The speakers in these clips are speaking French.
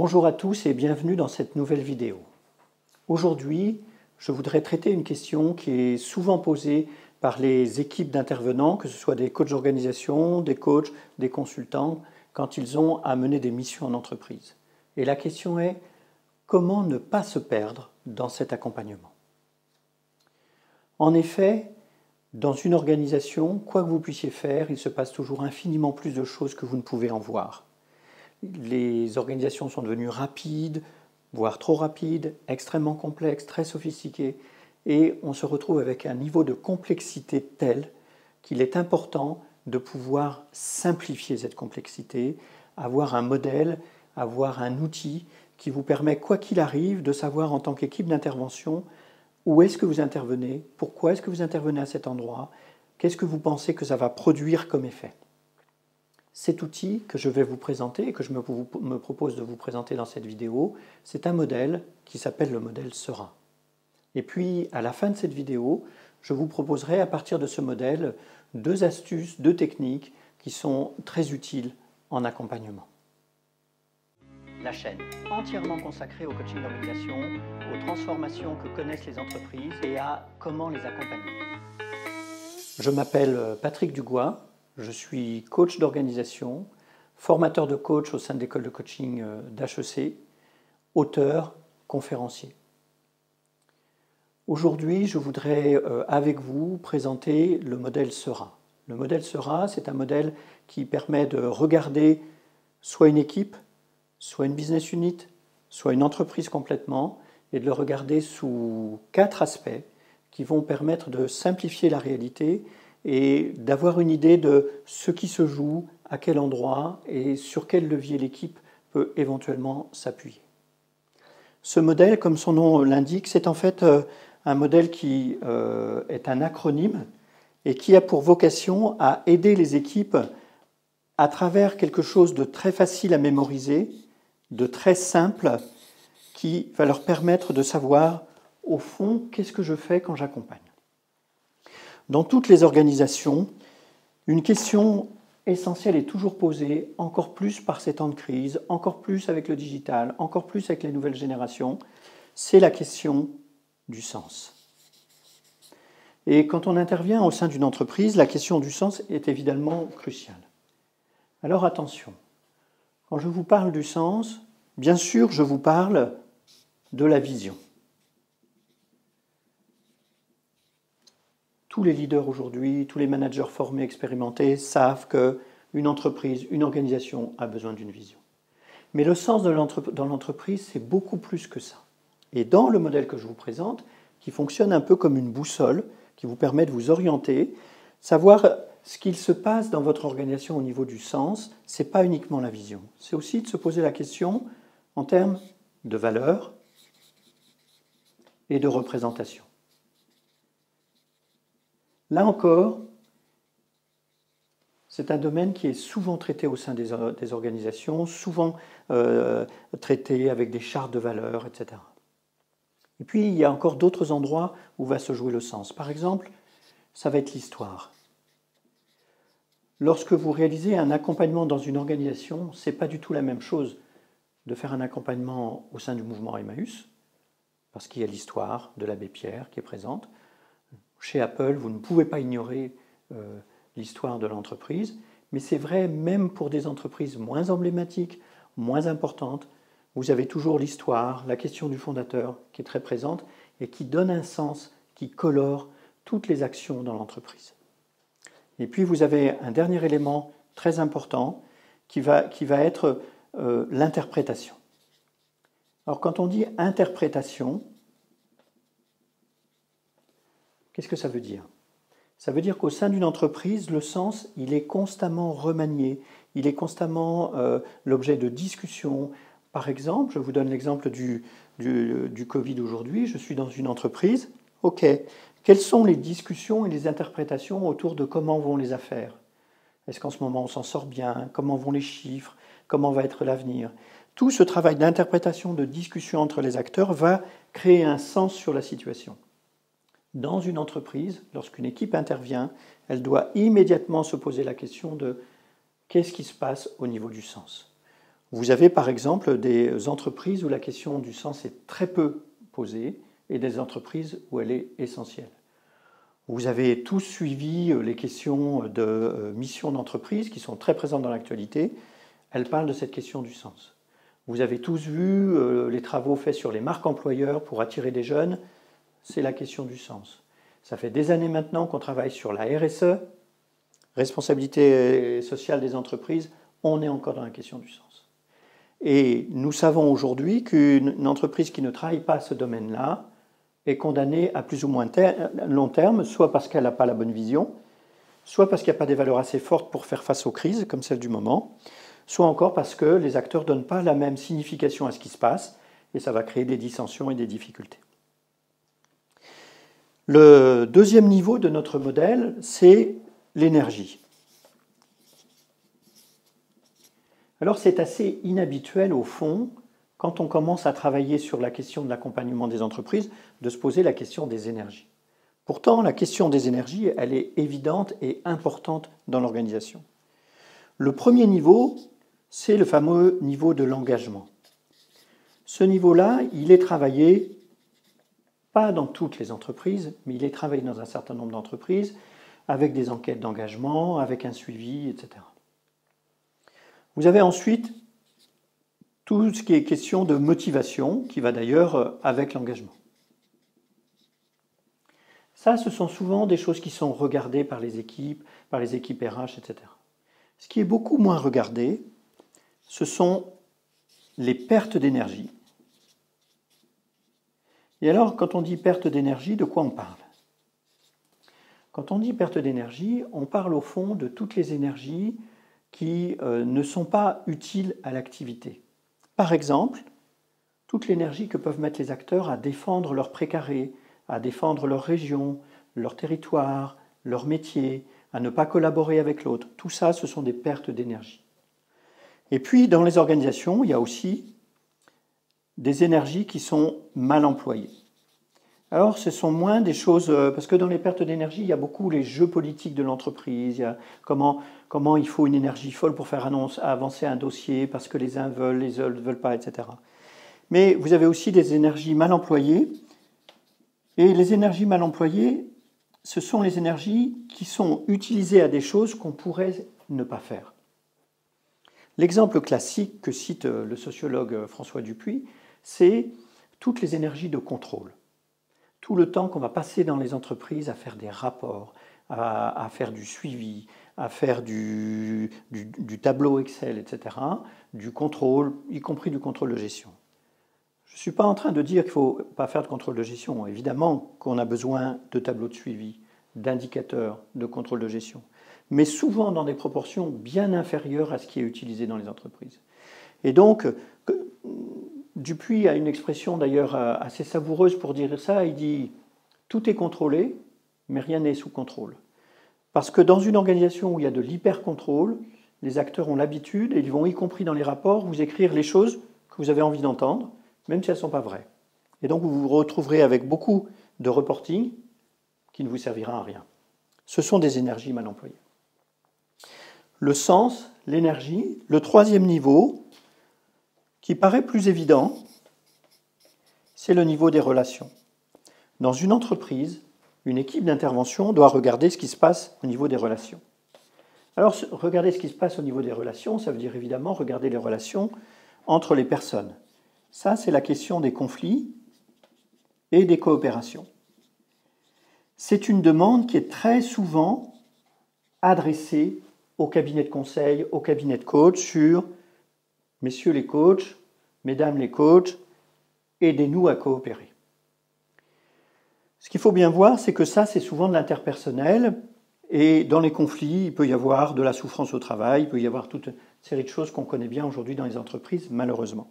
Bonjour à tous et bienvenue dans cette nouvelle vidéo. Aujourd'hui, je voudrais traiter une question qui est souvent posée par les équipes d'intervenants, que ce soit des coachs d'organisation, des coachs, des consultants, quand ils ont à mener des missions en entreprise. Et la question est, comment ne pas se perdre dans cet accompagnement? En effet, dans une organisation, quoi que vous puissiez faire, il se passe toujours infiniment plus de choses que vous ne pouvez en voir. Les organisations sont devenues rapides, voire trop rapides, extrêmement complexes, très sophistiquées, et on se retrouve avec un niveau de complexité tel qu'il est important de pouvoir simplifier cette complexité, avoir un modèle, avoir un outil qui vous permet, quoi qu'il arrive, de savoir en tant qu'équipe d'intervention où est-ce que vous intervenez, pourquoi est-ce que vous intervenez à cet endroit, qu'est-ce que vous pensez que ça va produire comme effet. Cet outil que je vais vous présenter et que je me propose de vous présenter dans cette vidéo, c'est un modèle qui s'appelle le modèle SERA. Et puis, à la fin de cette vidéo, je vous proposerai à partir de ce modèle 2 astuces, 2 techniques qui sont très utiles en accompagnement. La chaîne entièrement consacrée au coaching d'organisation, aux transformations que connaissent les entreprises et à comment les accompagner. Je m'appelle Patrick Dugois. Je suis coach d'organisation, formateur de coach au sein de l'école de coaching d'HEC, auteur, conférencier. Aujourd'hui, je voudrais avec vous présenter le modèle SERA. Le modèle SERA, c'est un modèle qui permet de regarder soit une équipe, soit une business unit, soit une entreprise complètement, et de le regarder sous 4 aspects qui vont permettre de simplifier la réalité et d'avoir une idée de ce qui se joue, à quel endroit et sur quel levier l'équipe peut éventuellement s'appuyer. Ce modèle, comme son nom l'indique, c'est en fait un modèle qui est un acronyme et qui a pour vocation à aider les équipes à travers quelque chose de très facile à mémoriser, de très simple, qui va leur permettre de savoir, au fond, qu'est-ce que je fais quand j'accompagne. Dans toutes les organisations, une question essentielle est toujours posée, encore plus par ces temps de crise, encore plus avec le digital, encore plus avec les nouvelles générations, c'est la question du sens. Et quand on intervient au sein d'une entreprise, la question du sens est évidemment cruciale. Alors attention, quand je vous parle du sens, bien sûr je vous parle de la vision. Tous les leaders aujourd'hui, tous les managers formés, expérimentés savent qu'une entreprise, une organisation a besoin d'une vision. Mais le sens dans l'entreprise, c'est beaucoup plus que ça. Et dans le modèle que je vous présente, qui fonctionne un peu comme une boussole, qui vous permet de vous orienter, savoir ce qu'il se passe dans votre organisation au niveau du sens, ce n'est pas uniquement la vision. C'est aussi de se poser la question en termes de valeur et de représentation. Là encore, c'est un domaine qui est souvent traité au sein des organisations, souvent traité avec des chartes de valeurs, etc. Et puis, il y a encore d'autres endroits où va se jouer le sens. Par exemple, ça va être l'histoire. Lorsque vous réalisez un accompagnement dans une organisation, ce n'est pas du tout la même chose de faire un accompagnement au sein du mouvement Emmaüs, parce qu'il y a l'histoire de l'abbé Pierre qui est présente. Chez Apple, vous ne pouvez pas ignorer l'histoire de l'entreprise, mais c'est vrai même pour des entreprises moins emblématiques, moins importantes. Vous avez toujours l'histoire, la question du fondateur qui est très présente et qui donne un sens, qui colore toutes les actions dans l'entreprise. Et puis vous avez un dernier élément très important qui va être l'interprétation. Alors quand on dit interprétation, qu'est-ce que ça veut dire? Ça veut dire qu'au sein d'une entreprise, le sens, il est constamment remanié, il est constamment l'objet de discussions. Par exemple, je vous donne l'exemple du Covid aujourd'hui, je suis dans une entreprise, ok, quelles sont les discussions et les interprétations autour de comment vont les affaires? Est-ce qu'en ce moment on s'en sort bien? Comment vont les chiffres? Comment va être l'avenir? Tout ce travail d'interprétation, de discussion entre les acteurs va créer un sens sur la situation. Dans une entreprise, lorsqu'une équipe intervient, elle doit immédiatement se poser la question de qu'est-ce qui se passe au niveau du sens. Vous avez par exemple des entreprises où la question du sens est très peu posée et des entreprises où elle est essentielle. Vous avez tous suivi les questions de mission d'entreprise qui sont très présentes dans l'actualité. Elles parlent de cette question du sens. Vous avez tous vu les travaux faits sur les marques employeurs pour attirer des jeunes. C'est la question du sens. Ça fait des années maintenant qu'on travaille sur la RSE, responsabilité sociale des entreprises. On est encore dans la question du sens. Et nous savons aujourd'hui qu'une entreprise qui ne travaille pas ce domaine-là est condamnée à plus ou moins long terme, soit parce qu'elle n'a pas la bonne vision, soit parce qu'il n'y a pas des valeurs assez fortes pour faire face aux crises, comme celle du moment, soit encore parce que les acteurs ne donnent pas la même signification à ce qui se passe, et ça va créer des dissensions et des difficultés. Le deuxième niveau de notre modèle, c'est l'énergie. Alors c'est assez inhabituel au fond, quand on commence à travailler sur la question de l'accompagnement des entreprises, de se poser la question des énergies. Pourtant, la question des énergies, elle est évidente et importante dans l'organisation. Le premier niveau, c'est le fameux niveau de l'engagement. Ce niveau-là, il est travaillé, pas dans toutes les entreprises, mais il est travaillé dans un certain nombre d'entreprises, avec des enquêtes d'engagement, avec un suivi, etc. Vous avez ensuite tout ce qui est question de motivation, qui va d'ailleurs avec l'engagement. Ça, ce sont souvent des choses qui sont regardées par les équipes RH, etc. Ce qui est beaucoup moins regardé, ce sont les pertes d'énergie. Et alors, quand on dit perte d'énergie, de quoi on parle? Quand on dit perte d'énergie, on parle au fond de toutes les énergies qui ne sont pas utiles à l'activité. Par exemple, toute l'énergie que peuvent mettre les acteurs à défendre leur précaré, à défendre leur région, leur territoire, leur métier, à ne pas collaborer avec l'autre. Tout ça, ce sont des pertes d'énergie. Et puis, dans les organisations, il y a aussi des énergies qui sont mal employées. Alors, ce sont moins des choses, parce que dans les pertes d'énergie, il y a beaucoup les jeux politiques de l'entreprise, il y a comment il faut une énergie folle pour faire avancer un dossier, parce que les uns veulent, les autres ne veulent pas, etc. Mais vous avez aussi des énergies mal employées, et les énergies mal employées, ce sont les énergies qui sont utilisées à des choses qu'on pourrait ne pas faire. L'exemple classique que cite le sociologue François Dupuis, c'est toutes les énergies de contrôle. Tout le temps qu'on va passer dans les entreprises à faire des rapports, à faire du suivi, à faire du tableau Excel, etc., du contrôle, y compris du contrôle de gestion. Je ne suis pas en train de dire qu'il ne faut pas faire de contrôle de gestion. Évidemment qu'on a besoin de tableaux de suivi, d'indicateurs de contrôle de gestion, mais souvent dans des proportions bien inférieures à ce qui est utilisé dans les entreprises. Et donc, Dupuis a une expression d'ailleurs assez savoureuse pour dire ça, il dit « tout est contrôlé, mais rien n'est sous contrôle ». Parce que dans une organisation où il y a de l'hyper-contrôle, les acteurs ont l'habitude, et ils vont y compris dans les rapports, vous écrire les choses que vous avez envie d'entendre, même si elles ne sont pas vraies. Et donc vous vous retrouverez avec beaucoup de reporting qui ne vous servira à rien. Ce sont des énergies mal employées. Le sens, l'énergie, le troisième niveau, qui paraît plus évident, c'est le niveau des relations. Dans une entreprise, une équipe d'intervention doit regarder ce qui se passe au niveau des relations. Alors, regarder ce qui se passe au niveau des relations, ça veut dire évidemment regarder les relations entre les personnes. Ça, c'est la question des conflits et des coopérations. C'est une demande qui est très souvent adressée au cabinet de conseil, au cabinet de coach sur « Messieurs les coachs, mesdames les coachs, aidez-nous à coopérer ». Ce qu'il faut bien voir, c'est que ça, c'est souvent de l'interpersonnel, et dans les conflits, il peut y avoir de la souffrance au travail, il peut y avoir toute une série de choses qu'on connaît bien aujourd'hui dans les entreprises, malheureusement.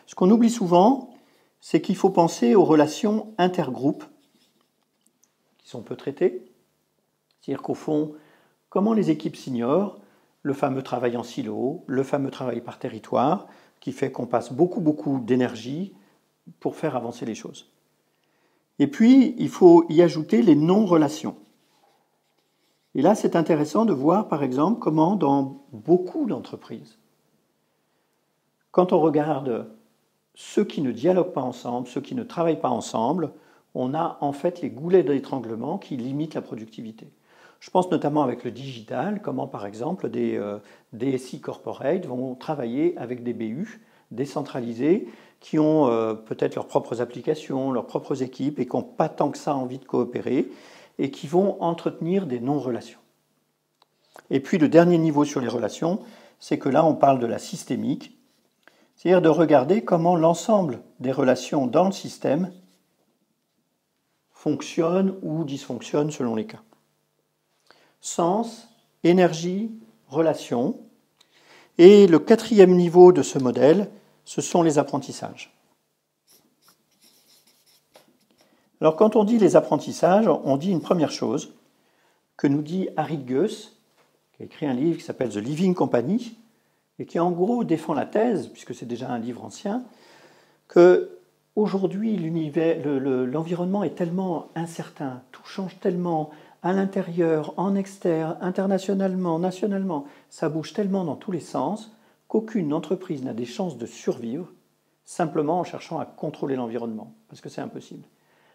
Ce qu'on oublie souvent, c'est qu'il faut penser aux relations intergroupes qui sont peu traitées. C'est-à-dire qu'au fond, comment les équipes s'ignorent, le fameux travail en silo, le fameux travail par territoire, qui fait qu'on passe beaucoup d'énergie pour faire avancer les choses. Et puis, il faut y ajouter les non-relations. Et là, c'est intéressant de voir, par exemple, comment dans beaucoup d'entreprises, quand on regarde ceux qui ne dialoguent pas ensemble, ceux qui ne travaillent pas ensemble, on a en fait les goulets d'étranglement qui limitent la productivité. Je pense notamment avec le digital, comment par exemple des DSI corporate vont travailler avec des BU décentralisés qui ont peut-être leurs propres applications, leurs propres équipes et qui n'ont pas tant que ça envie de coopérer et qui vont entretenir des non-relations. Et puis le dernier niveau sur les relations, c'est que là on parle de la systémique, c'est-à-dire de regarder comment l'ensemble des relations dans le système fonctionnent ou dysfonctionnent selon les cas. Sens, énergie, relation. Et le quatrième niveau de ce modèle, ce sont les apprentissages. Alors quand on dit les apprentissages, on dit une première chose que nous dit Harry Goes, qui a écrit un livre qui s'appelle The Living Company, et qui en gros défend la thèse, puisque c'est déjà un livre ancien, qu'aujourd'hui l'environnement est tellement incertain, tout change tellement à l'intérieur, en externe, internationalement, nationalement, ça bouge tellement dans tous les sens qu'aucune entreprise n'a des chances de survivre simplement en cherchant à contrôler l'environnement, parce que c'est impossible.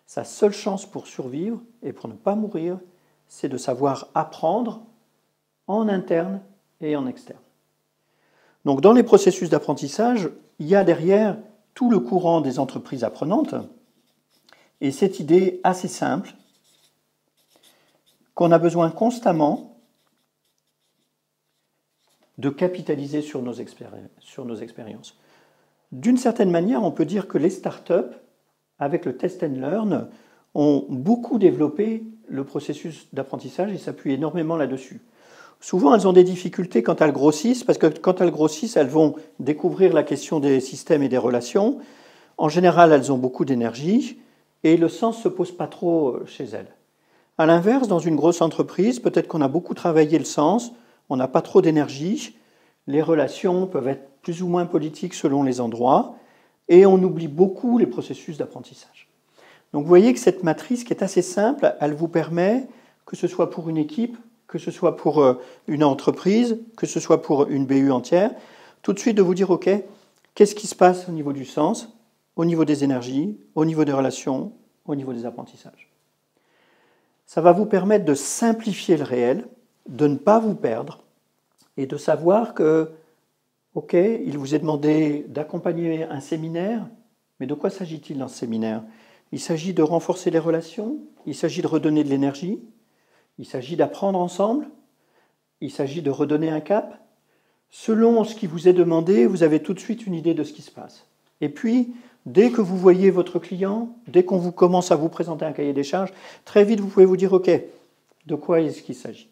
Sa seule chance pour survivre et pour ne pas mourir, c'est de savoir apprendre en interne et en externe. Donc dans les processus d'apprentissage, il y a derrière tout le courant des entreprises apprenantes et cette idée assez simple qu'on a besoin constamment de capitaliser sur nos expériences. D'une certaine manière, on peut dire que les startups, avec le test and learn, ont beaucoup développé le processus d'apprentissage et s'appuient énormément là-dessus. Souvent, elles ont des difficultés quand elles grossissent, parce que quand elles grossissent, elles vont découvrir la question des systèmes et des relations. En général, elles ont beaucoup d'énergie et le sens ne se pose pas trop chez elles. À l'inverse, dans une grosse entreprise, peut-être qu'on a beaucoup travaillé le sens, on n'a pas trop d'énergie, les relations peuvent être plus ou moins politiques selon les endroits, et on oublie beaucoup les processus d'apprentissage. Donc vous voyez que cette matrice qui est assez simple, elle vous permet, que ce soit pour une équipe, que ce soit pour une entreprise, que ce soit pour une BU entière, tout de suite de vous dire, OK, qu'est-ce qui se passe au niveau du sens, au niveau des énergies, au niveau des relations, au niveau des apprentissages. Ça va vous permettre de simplifier le réel, de ne pas vous perdre et de savoir que, OK, il vous est demandé d'accompagner un séminaire, mais de quoi s'agit-il dans ce séminaire? Il s'agit de renforcer les relations, il s'agit de redonner de l'énergie, il s'agit d'apprendre ensemble, il s'agit de redonner un cap. Selon ce qui vous est demandé, vous avez tout de suite une idée de ce qui se passe. Et puis, dès que vous voyez votre client, dès qu'on vous commence à vous présenter un cahier des charges, très vite vous pouvez vous dire, OK, de quoi est-ce qu'il s'agit?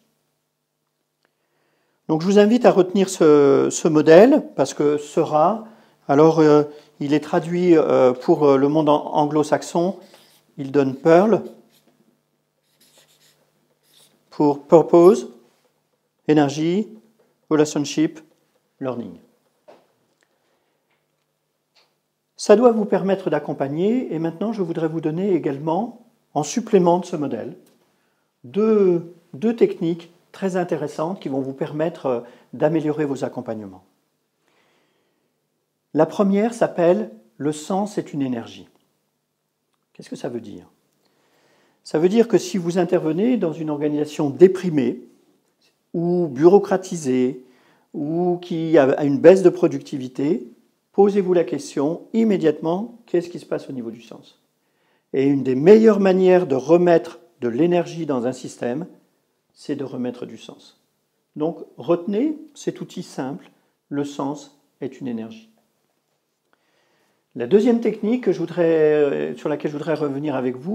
Donc je vous invite à retenir ce modèle, parce que sera, alors il est traduit pour le monde anglo-saxon, il donne Pearl, pour Purpose, Énergie, Relationship, Learning. Ça doit vous permettre d'accompagner, et maintenant je voudrais vous donner également, en supplément de ce modèle, deux techniques très intéressantes qui vont vous permettre d'améliorer vos accompagnements. La première s'appelle « Le sens est une énergie ». Qu'est-ce que ça veut dire? Ça veut dire que si vous intervenez dans une organisation déprimée, ou bureaucratisée, ou qui a une baisse de productivité, posez-vous la question immédiatement, qu'est-ce qui se passe au niveau du sens? Et une des meilleures manières de remettre de l'énergie dans un système, c'est de remettre du sens. Donc retenez cet outil simple, le sens est une énergie. La deuxième technique sur laquelle je voudrais revenir avec vous,